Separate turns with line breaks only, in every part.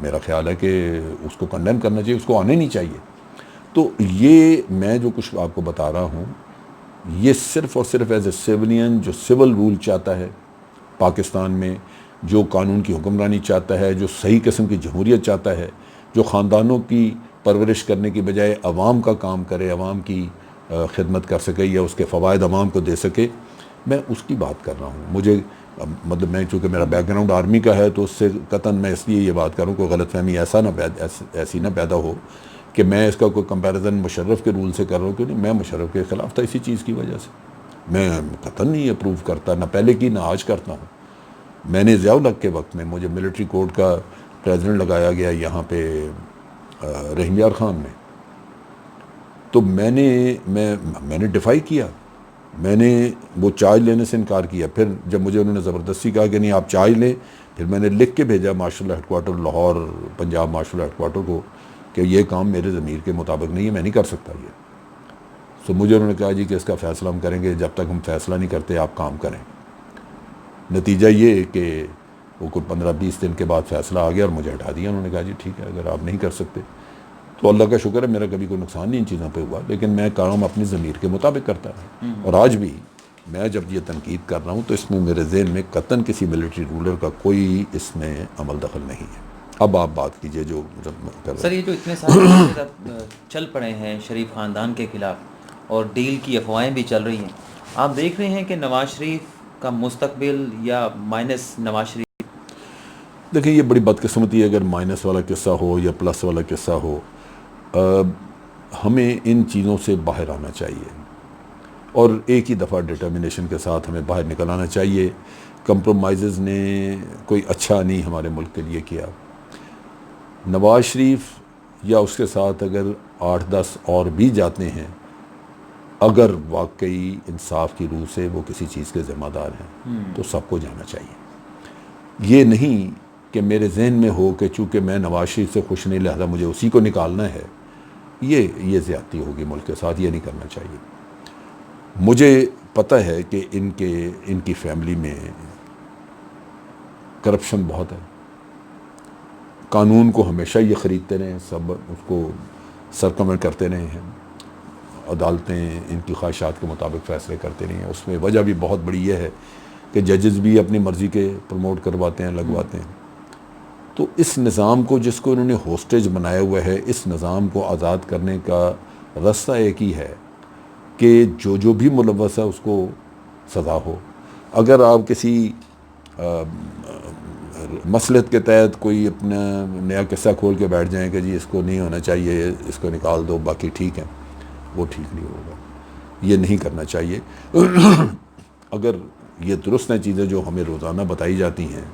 میرا خیال ہے کہ اس کو کنڈیم کرنا چاہیے، اس کو آنے نہیں چاہیے. تو یہ میں جو کچھ آپ کو بتا رہا ہوں یہ صرف اور صرف ایز اے سیولین جو سول رول چاہتا ہے پاکستان میں، جو قانون کی حکمرانی چاہتا ہے، جو صحیح قسم کی جمہوریت چاہتا ہے، جو خاندانوں کی پرورش کرنے کی بجائے عوام کا کام کرے، عوام کی خدمت کر سکے یا اس کے فوائد عوام کو دے سکے، میں اس کی بات کر رہا ہوں. مجھے مطلب میں چونکہ میرا بیک گراؤنڈ آرمی کا ہے تو اس سے قطعاً میں اس لیے یہ بات کروں کوئی غلط فہمی ایسی نہ پیدا ہو کہ میں اس کا کوئی کمپیریزن مشرف کے رول سے کر رہا ہوں. کیوں نہیں، میں مشرف کے خلاف تھا اسی چیز کی وجہ سے. میں قطعاً نہیں اپروو کرتا، نہ پہلے کی نہ آج کرتا ہوں. میں نے ضیاء الحق کے وقت میں مجھے ملٹری کورٹ کا پریزیڈنٹ لگایا گیا یہاں پہ رحیم یار خان میں، تو میں نے ڈیفائی کیا، میں نے وہ چارج لینے سے انکار کیا. پھر جب مجھے انہوں نے زبردستی کہا کہ نہیں آپ چارج لیں، پھر میں نے لکھ کے بھیجا martial law headquarter Lahore, Punjab martial law headquarter کو کہ یہ کام میرے ضمیر کے مطابق نہیں ہے، میں نہیں کر سکتا یہ. سو مجھے انہوں نے کہا جی کہ اس کا فیصلہ ہم کریں گے، جب تک ہم فیصلہ نہیں کرتے آپ کام کریں. نتیجہ یہ کہ وہ کوئی 15-20 دن کے بعد فیصلہ آ گیا اور مجھے ہٹا دیا. انہوں نے کہا جی ٹھیک ہے اگر آپ نہیں کر سکتے تو اللہ کا شکر ہے میرا کبھی کوئی نقصان نہیں ان چیزوں پہ ہوا، لیکن میں کام اپنی ضمیر کے مطابق کرتا ہوں. اور آج بھی میں جب یہ تنقید کر رہا ہوں تو اس میں میرے ذہن میں قطعاً کسی ملٹری رولر کا کوئی اس میں عمل دخل نہیں ہے. اب آپ بات کیجئے جو
سر یہ جو اتنے سارے چل پڑے ہیں شریف خاندان کے خلاف اور ڈیل کی افواہیں بھی چل رہی ہیں، آپ دیکھ رہے ہیں کہ نواز شریف کا مستقبل یا مائنس نواز شریف؟
دیکھیں یہ بڑی بدقسمتی ہے اگر مائنس والا قصہ ہو یا پلس والا قصہ ہو. ہمیں ان چیزوں سے باہر آنا چاہیے اور ایک ہی دفعہ ڈٹرمنیشن کے ساتھ ہمیں باہر نکل آنا چاہیے. کمپرومائزز نے کوئی اچھا نہیں ہمارے ملک کے لیے کیا. نواز شریف یا اس کے ساتھ اگر 8-10 اور بھی جاتے ہیں، اگر واقعی انصاف کی روح سے وہ کسی چیز کے ذمہ دار ہیں تو سب کو جانا چاہیے. یہ نہیں کہ میرے ذہن میں ہو کہ چونکہ میں نواز شریف سے خوش نہیں لہذا مجھے اسی کو نکالنا ہے. یہ زیادتی ہوگی ملک کے ساتھ، یہ نہیں کرنا چاہیے. مجھے پتہ ہے کہ ان کی فیملی میں کرپشن بہت ہے. قانون کو ہمیشہ یہ خریدتے رہے ہیں، سب اس کو سرکمنٹ کرتے رہے ہیں، عدالتیں ان کی خواہشات کے مطابق فیصلے کرتے رہی ہیں. اس میں وجہ بھی بہت بڑی یہ ہے کہ ججز بھی اپنی مرضی کے پروموٹ کرواتے ہیں، لگواتے ہیں. تو اس نظام کو جس کو انہوں نے ہوسٹیج بنایا ہوا ہے، اس نظام کو آزاد کرنے کا راستہ ایک ہی ہے کہ جو بھی ملوث ہے اس کو سزا ہو. اگر آپ کسی مصلحت کے تحت کوئی اپنا نیا قصہ کھول کے بیٹھ جائیں کہ جی اس کو نہیں ہونا چاہیے، اس کو نکال دو باقی ٹھیک ہے، وہ ٹھیک نہیں ہوگا. یہ نہیں کرنا چاہیے. اگر یہ درست ہیں چیزیں جو ہمیں روزانہ بتائی جاتی ہیں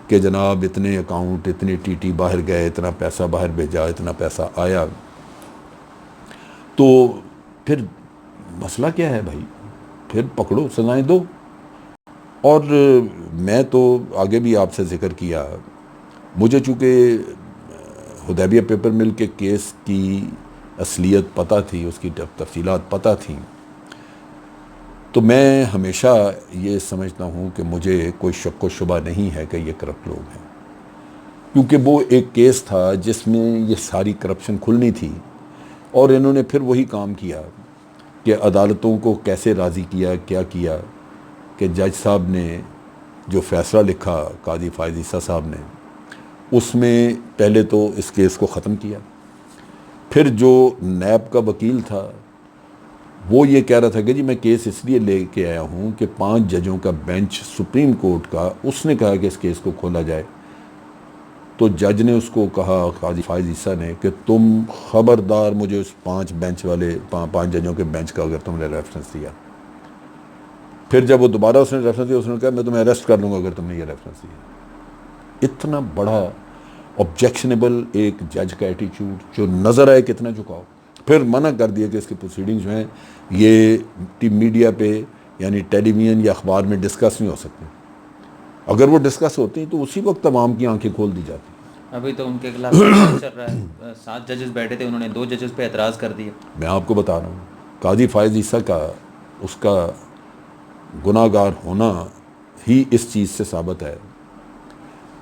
کہ جناب اتنے اکاؤنٹ، اتنے ٹی ٹی باہر گئے، اتنا پیسہ باہر بھیجا، اتنا پیسہ آیا، تو پھر مسئلہ کیا ہے بھائی؟ پھر پکڑو، سزائیں دو. اور میں تو آگے بھی آپ سے ذکر کیا، مجھے چونکہ حدیبیہ پیپر مل کے کیس کی اصلیت پتہ تھی، اس کی تفصیلات پتہ تھیں، تو میں ہمیشہ یہ سمجھتا ہوں کہ مجھے کوئی شک و شبہ نہیں ہے کہ یہ کرپٹ لوگ ہیں، کیونکہ وہ ایک کیس تھا جس میں یہ ساری کرپشن کھلنی تھی. اور انہوں نے پھر وہی کام کیا کہ عدالتوں کو کیسے راضی کیا، کیا کیا کہ جج صاحب نے جو فیصلہ لکھا، قاضی فائز عیسیٰ صاحب نے، اس میں پہلے تو اس کیس کو ختم کیا. پھر جو نیب کا وکیل تھا وہ یہ کہہ رہا تھا کہ جی میں کیس اس لیے لے کے آیا ہوں کہ 5 ججوں کا بینچ سپریم کورٹ کا، اس نے کہا کہ اس کیس کو کھولا جائے. تو جج نے اس کو کہا، قاضی فائز عیسیٰ نے، کہ تم خبردار مجھے اس 5 ججوں کے بینچ کا اگر تم نے ریفرنس دیا. پھر جب وہ دوبارہ اس نے ریفرنس دیا، اس نے کہا میں تمہیں اریسٹ کر لوں گا اگر تم نے یہ ریفرنس دیا. اتنا بڑا آبجیکشنیبل ایک جج کا ایٹیچیوڈ جو نظر آئے کتنا جھکاؤ. پھر منع کر دیا کہ اس کی پروسیڈنگز جو ہیں یہ میڈیا پہ یعنی ٹیلی ویژن یا اخبار میں ڈسکس نہیں ہو سکتے. اگر وہ ڈسکس ہوتی تو اسی وقت عوام کی آنکھیں کھول دی جاتی.
ابھی تو ان کے خلاف چل رہا ہے، 7 ججز بیٹھے تھے، انہوں نے 2 ججز پہ اعتراض کر دیا.
میں آپ کو بتا رہا ہوں قاضی فائز عیسیٰ کا اس کا گناہ گار ہونا ہی اس چیز سے ثابت ہے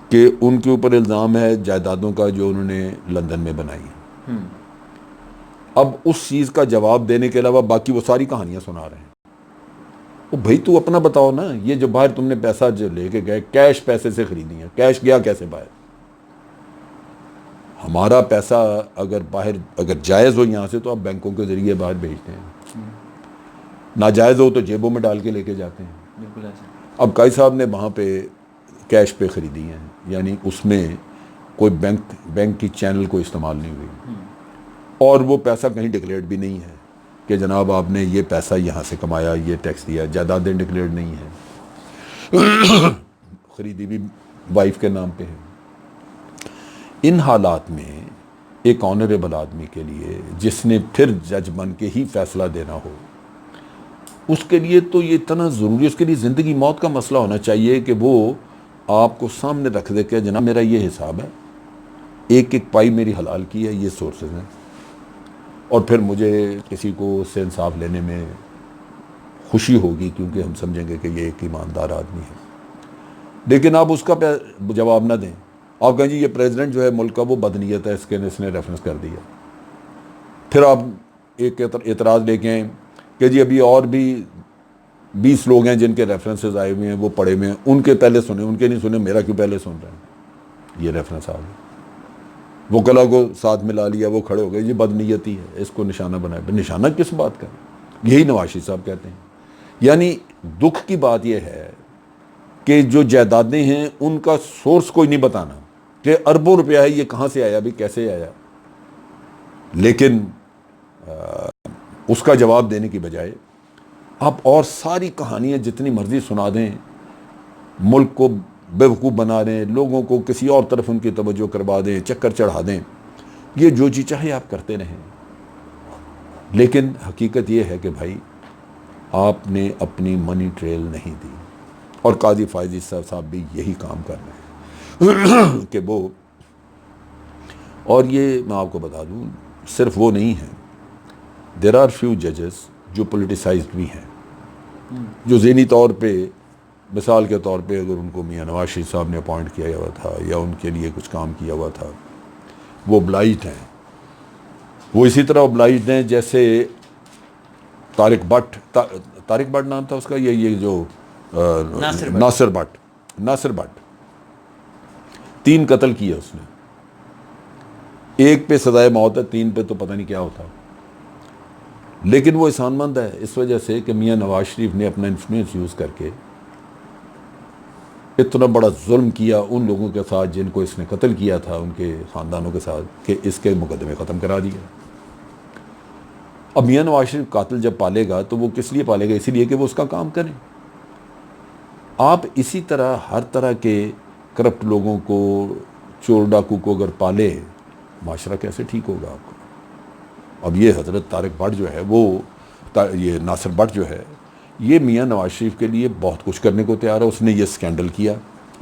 کہ کہ ان کے اوپر الزام ہے جائیدادوں کا جو انہوں نے لندن میں بنائی ہے. اب اس چیز کا جواب دینے کے علاوہ باقی وہ ساری کہانیاں سنا رہے ہیں. وہ بھائی تو اپنا بتاؤ نا, یہ جو باہر تم نے پیسہ جو لے کے گئے, کیش پیسے سے خریدی ہیں, کیش گیا کیسے باہر؟ ہمارا پیسہ اگر باہر اگر جائز ہو یہاں سے تو آپ بینکوں کے ذریعے باہر بھیجتے ہیں, ناجائز ہو تو جیبوں میں ڈال کے لے کے جاتے ہیں.
بالکل ایسا.
اب قاضی صاحب نے وہاں پہ کیش پہ خریدی ہیں, یعنی اس میں کوئی بینک کی چینل کو استعمال نہیں ہوئی, اور وہ پیسہ کہیں ڈکلیئرڈ بھی نہیں ہے کہ جناب آپ نے یہ پیسہ یہاں سے کمایا, یہ ٹیکس دیا. جائیدادیں ڈکلیئرڈ نہیں ہیں, خریدی بھی وائف کے نام پہ ہے. ان حالات میں ایک آنریبل آدمی کے لیے جس نے پھر جج بن کے ہی فیصلہ دینا ہو, اس کے لیے تو یہ اتنا ضروری, اس کے لیے زندگی موت کا مسئلہ ہونا چاہیے کہ وہ آپ کو سامنے رکھ دے کہ جناب میرا یہ حساب ہے, ایک ایک پائی میری حلال کی ہے, یہ سورسز ہیں, اور پھر مجھے کسی کو اس سے انصاف لینے میں خوشی ہوگی کیونکہ ہم سمجھیں گے کہ یہ ایک ایماندار آدمی ہے. لیکن آپ اس کا جواب نہ دیں, آپ کہیں جی یہ پریزیڈنٹ جو ہے ملک کا وہ بدنیت ہے, اس نے ریفرنس کر دیا. پھر آپ ایک اعتراض لے کے آئیں کہ جی ابھی اور بھی 20 لوگ ہیں جن کے ریفرنسز آئے ہوئے ہیں, وہ پڑے ہوئے ہیں, ان کے پہلے سنے, ان کے نہیں سنے, میرا کیوں پہلے سن رہے ہیں؟ یہ ریفرنس آ گیا, وکلا کو ساتھ ملا لیا, وہ کھڑے ہو گئے, یہ بدنیتی ہے, اس کو نشانہ بنایا. نشانہ کس بات کا؟ یہی نواز شریف صاحب کہتے ہیں. یعنی دکھ کی بات یہ ہے کہ جو جائیدادیں ہیں ان کا سورس کوئی نہیں بتانا کہ اربوں روپیہ ہے, یہ کہاں سے آیا, بھی کیسے آیا, لیکن اس کا جواب دینے کی بجائے آپ اور ساری کہانیاں جتنی مرضی سنا دیں, ملک کو بیوقوف بنا دیں, لوگوں کو کسی اور طرف ان کی توجہ کروا دیں, چکر چڑھا دیں, یہ جو جی چاہے آپ کرتے رہیں. لیکن حقیقت یہ ہے کہ بھائی آپ نے اپنی منی ٹریل نہیں دی, اور قاضی فائزی صاحب بھی یہی کام کر رہے ہیں کہ وہ, اور یہ میں آپ کو بتا دوں صرف وہ نہیں ہیں, دیر آر فیو ججز جو پولیٹیسائزڈ بھی ہیں, جو ذہنی طور پہ, مثال کے طور پہ اگر ان کو میاں نواز شریف صاحب نے اپوائنٹ کیا ہوا تھا یا ان کے لیے کچھ کام کیا ہوا تھا, وہ obliged ہیں. وہ اسی طرح obliged ہیں جیسے طارق بٹ نام تھا اس کا, یہ جو ناصر بٹ 3 قتل کیے اس نے, ایک پہ سزائے موت ہے, 3 پہ تو پتہ نہیں کیا ہوتا. لیکن وہ احسان مند ہے اس وجہ سے کہ میاں نواز شریف نے اپنا انفلوئنس یوز کر کے اتنا بڑا ظلم کیا ان لوگوں کے ساتھ جن کو اس نے قتل کیا تھا, ان کے خاندانوں کے ساتھ, کہ اس کے مقدمے ختم کرا دیا. اب میاں نواز شریف قاتل جب پالے گا تو وہ کس لیے پالے گا؟ اسی لیے کہ وہ اس کا کام کریں. آپ اسی طرح ہر طرح کے کرپٹ لوگوں کو, چور ڈاکو کو اگر پالے, معاشرہ کیسے ٹھیک ہوگا آپ کا؟ اب یہ حضرت طارق بٹ جو ہے, وہ یہ ناصر بٹ جو ہے, یہ میاں نواز شریف کے لیے بہت کچھ کرنے کو تیار ہے. اس نے یہ سکینڈل کیا,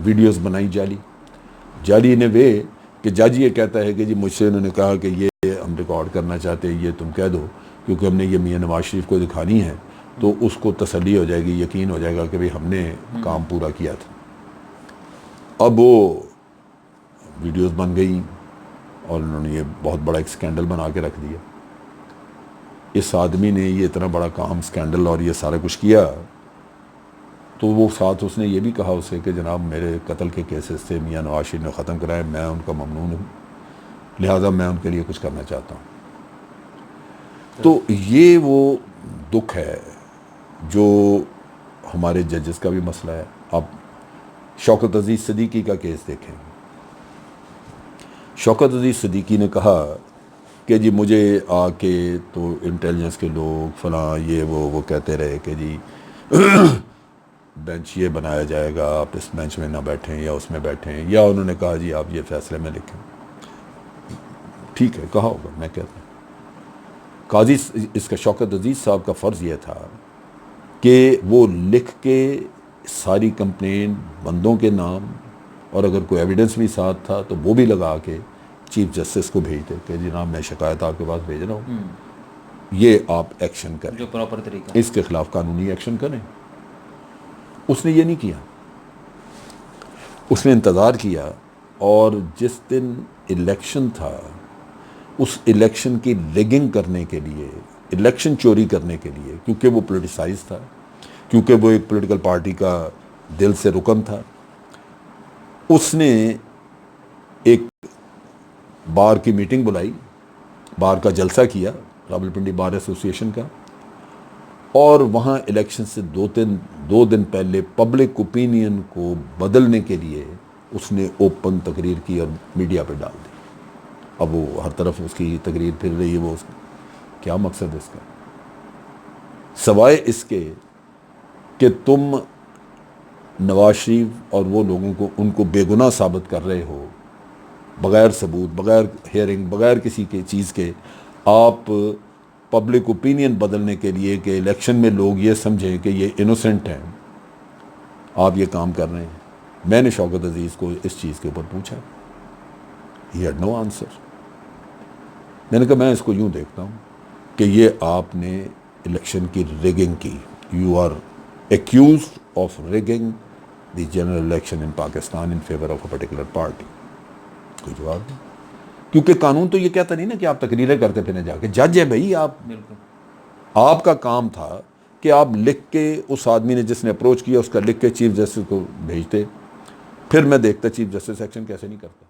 ویڈیوز بنائی جعلی ان اے وے کہ جج یہ کہتا ہے کہ جی مجھ سے انہوں نے کہا کہ یہ ہم ریکارڈ کرنا چاہتے ہیں, یہ تم کہہ دو, کیونکہ ہم نے یہ میاں نواز شریف کو دکھانی ہے, تو اس کو تسلی ہو جائے گی, یقین ہو جائے گا کہ بھئی ہم نے کام پورا کیا تھا. اب وہ ویڈیوز بن گئی اور انہوں نے یہ بہت بڑا ایک سکینڈل بنا کے رکھ دیا. اس آدمی نے یہ اتنا بڑا کام, سکینڈل اور یہ سارا کچھ کیا, تو وہ ساتھ اس نے یہ بھی کہا اسے کہ جناب میرے قتل کے کیسز سے میاں نواز شریف نے ختم کرائے, میں ان کا ممنون ہوں, لہٰذا میں ان کے لیے کچھ کرنا چاہتا ہوں. تو یہ وہ دکھ ہے جو ہمارے ججز کا بھی مسئلہ ہے. آپ شوکت عزیز صدیقی کا کیس دیکھیں. شوکت عزیز صدیقی نے کہا کہ جی مجھے آ کے تو انٹیلیجنس کے لوگ فلاں یہ وہ کہتے رہے کہ جی بینچ یہ بنایا جائے گا, آپ اس بینچ میں نہ بیٹھیں یا اس میں بیٹھیں, یا انہوں نے کہا جی آپ یہ فیصلے میں لکھیں. ٹھیک ہے, کہا ہوگا, میں کہتا ہوں. قاضی اس کا شوکت عزیز صاحب کا فرض یہ تھا کہ وہ لکھ کے ساری کمپلین بندوں کے نام, اور اگر کوئی ایویڈنس بھی ساتھ تھا تو وہ بھی لگا کے چیف جسٹس کو بھیج دے کہ جناب میں شکایت آپ کے پاس بھیج رہا ہوں, یہ آپ ایکشن کریں,
جو پراپر طریقہ,
اس کے خلاف قانونی ایکشن کریں. اس نے یہ نہیں کیا. اس نے انتظار کیا اور جس دن الیکشن تھا اس الیکشن کی ریگنگ کرنے کے لیے، الیکشن چوری کرنے کے لیے، کیونکہ وہ پولیٹیسائز تھا، کیونکہ وہ ایک پولیٹیکل پارٹی کا دل سے رکن تھا، اس نے ایک بار کی میٹنگ بلائی، بار کا جلسہ کیا، راولپنڈی بار ایسوسی ایشن کا، اور وہاں الیکشن سے دو دن پہلے پبلک اوپینین کو بدلنے کے لیے اس نے اوپن تقریر کی اور میڈیا پہ ڈال دی۔ اب وہ ہر طرف اس کی تقریر پھر رہی ہے، وہ اس کیا مقصد ہے اس کا؟ سوائے اس کے کہ تم نواز شریف اور وہ لوگوں کو ان کو بے گناہ ثابت کر رہے ہو، بغیر ثبوت، بغیر ہیئرنگ، بغیر کسی کے چیز کے، آپ پبلک اوپینین بدلنے کے لیے کہ الیکشن میں لوگ یہ سمجھیں کہ یہ انوسنٹ ہیں، آپ یہ کام کر رہے ہیں۔ میں نے شوکت عزیز کو اس چیز کے اوپر پوچھا، ہی ہیڈ نو آنسر۔ میں نے کہا میں اس کو یوں دیکھتا ہوں کہ یہ آپ نے الیکشن کی ریگنگ کی، you are accused of rigging the general election in Pakistan in favour of a particular party. کوئی جواب نہیں، کیونکہ قانون تو یہ کہتا نہیں نا کہ آپ تقریریں کرتے پھریں جا کے، جج ہے بھائی آپ، آپ کا کام تھا کہ آپ لکھ کے اس آدمی نے جس نے اپروچ کیا اس کا لکھ کے چیف جسٹس کو بھیجتے، پھر میں دیکھتا چیف جسٹس ایکشن کیسے نہیں کرتا۔